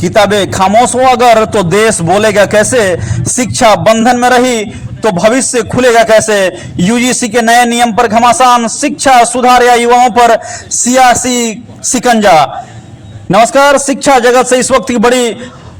किताबें खामोश हो अगर तो देश बोलेगा कैसे, शिक्षा बंधन में रही तो भविष्य खुलेगा कैसे। यूजीसी के नए नियम पर घमासान, शिक्षा सुधार या युवाओं पर सियासी शिकंजा। नमस्कार, शिक्षा जगत से इस वक्त की बड़ी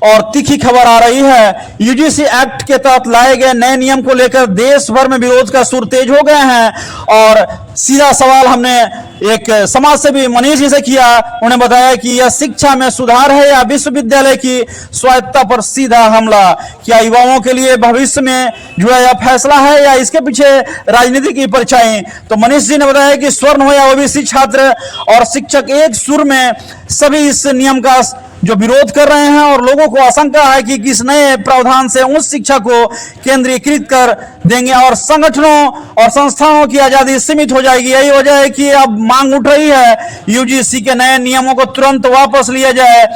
और तीखी खबर आ रही है। यूजीसी एक्ट के तहत लाए गए नए नियम को लेकर देश भर में विरोध का सुर तेज हो गए हैं और सीधा सवाल हमने एक समाज सेवी मनीष जी से किया। उन्होंने बताया कि यह शिक्षा में सुधार है या विश्वविद्यालय की स्वायत्तता पर सीधा हमला। क्या युवाओं के लिए भविष्य में जुड़ा यह फैसला है या इसके पीछे राजनीति की परछाई। तो मनीष जी ने बताया कि स्वर्ण हो या ओबीसी छात्र और शिक्षक एक सुर में सभी इस नियम का जो विरोध कर रहे हैं और लोगों को आशंका है कि किस नए प्रावधान से उस शिक्षा को केंद्रीकृत कर देंगे और संगठनों और संस्थानों की आजादी सीमित हो जाएगी। यही वजह है कि अब मांग उठ रही है यूजीसी के नए नियमों को तुरंत वापस लिया जाए।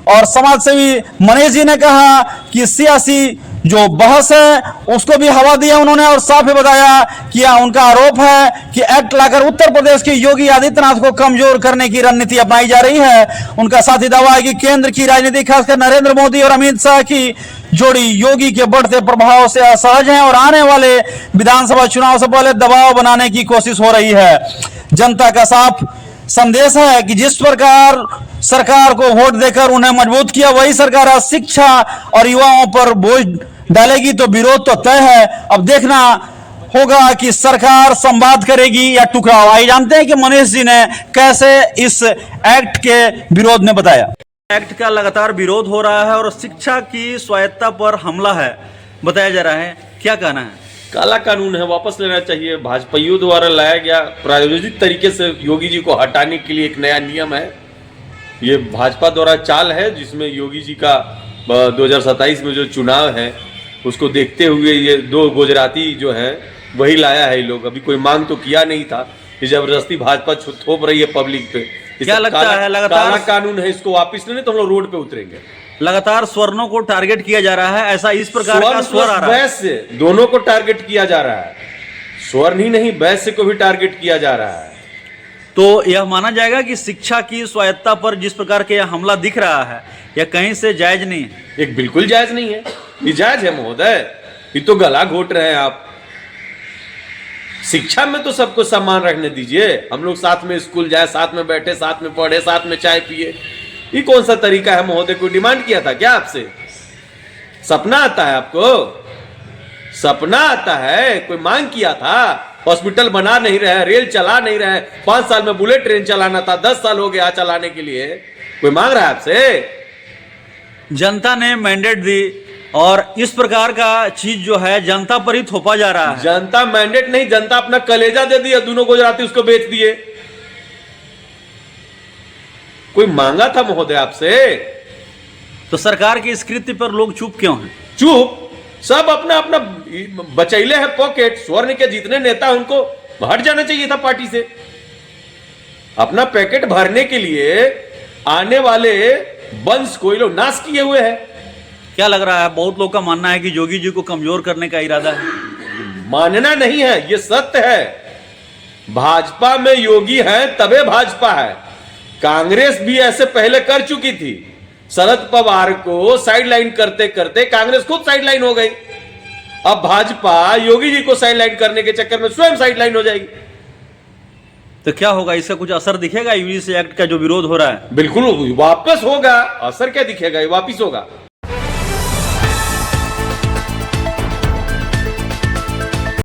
और समाज सेवी मनीष जी ने कहा कि सियासी जो बहस है उसको भी हवा दिया उन्होंने और साफ ही बताया कि उनका आरोप है कि एक्ट लाकर उत्तर प्रदेश के योगी आदित्यनाथ को कमजोर करने की रणनीति अपनाई जा रही है। उनका साथी दावा है कि केंद्र की राजनीति खासकर नरेंद्र मोदी और अमित शाह की जोड़ी योगी के बढ़ते प्रभाव से असहज है और आने वाले विधानसभा चुनाव से पहले दबाव बनाने की कोशिश हो रही है। जनता का साफ संदेश है कि जिस प्रकार सरकार को वोट देकर उन्हें मजबूत किया, वही सरकार शिक्षा और युवाओं पर बोझ डालेगी तो विरोध तो तय है। अब देखना होगा कि सरकार संवाद करेगी या टुकराव। आइए जानते हैं कि मनीष जी ने कैसे इस एक्ट के विरोध में बताया। एक्ट का लगातार विरोध हो रहा है और शिक्षा की स्वायत्तता पर हमला है बताया जा रहा है, क्या कहना है। काला कानून है, वापस लेना चाहिए। भाजपाइयों द्वारा लाया गया प्रायोजित तरीके से योगी जी को हटाने के लिए एक नया नियम है। ये भाजपा द्वारा चाल है जिसमें योगी जी का 2027 में जो चुनाव है उसको देखते हुए ये दो गुजराती जो है वही लाया है। ये लोग अभी कोई मांग तो किया नहीं था, ये जबरदस्ती भाजपा थोप रही है पब्लिक पे। क्या लगता है लगातार काला कानून है, इसको वापस लेने तो हम लोग रोड पे उतरेंगे। लगातार स्वर्णों को टारगेट किया जा रहा है, ऐसा इस प्रकार का स्वर आ रहा है। वैश्य दोनों को टारगेट किया जा रहा है, स्वर्ण ही नहीं वैश्य को भी टारगेट किया जा रहा है। तो यह माना जाएगा कि शिक्षा की स्वायत्तता पर जिस प्रकार के यह हमला दिख रहा है यह कहीं से जायज नहीं है। एक बिल्कुल जायज नहीं है, ये जायज है महोदय, ये तो गला घोट रहे हैं आप। शिक्षा में तो सबको सम्मान रखने दीजिए। हम लोग साथ में स्कूल जाए, साथ में बैठे, साथ में पढ़े, साथ में चाय पिए। ये कौन सा तरीका है महोदय? कोई डिमांड किया था क्या आपसे? सपना आता है आपको? सपना आता है? कोई मांग किया था? हॉस्पिटल बना नहीं रहे, रेल चला नहीं रहे, 5 साल में बुलेट ट्रेन चलाना था, 10 साल हो गया चलाने के लिए। कोई मांग रहा है आपसे? जनता ने मैंडेट दी और इस प्रकार का चीज जो है जनता पर ही थोपा जा रहा है। जनता मैंडेट नहीं, जनता अपना कलेजा दे दिया, दोनों गुजराती उसको बेच दिए। कोई मांगा था महोदय आपसे? तो सरकार की इस कृत्य पर लोग चुप क्यों हैं? चुप? सब अपना अपना बचैले है पॉकेट। स्वर्ण के जितने नेता उनको हट जाना चाहिए था पार्टी से। अपना पैकेट भरने के लिए आने वाले वंश को ये लोग नाश किए हुए हैं। क्या लग रहा है, बहुत लोग का मानना है कि योगी जी को कमजोर करने का इरादा है। मानना नहीं है, ये सत्य है। भाजपा में योगी है तबे भाजपा है। कांग्रेस भी ऐसे पहले कर चुकी थी। शरद पवार को साइडलाइन करते करते कांग्रेस खुद साइडलाइन हो गई। अब भाजपा योगी जी को साइडलाइन करने के चक्कर में स्वयं साइडलाइन हो जाएगी। तो क्या होगा, इसका कुछ असर दिखेगा यूजीसी एक्ट का जो विरोध हो रहा है? बिल्कुल वापस होगा। असर क्या दिखेगा, ये वापस होगा।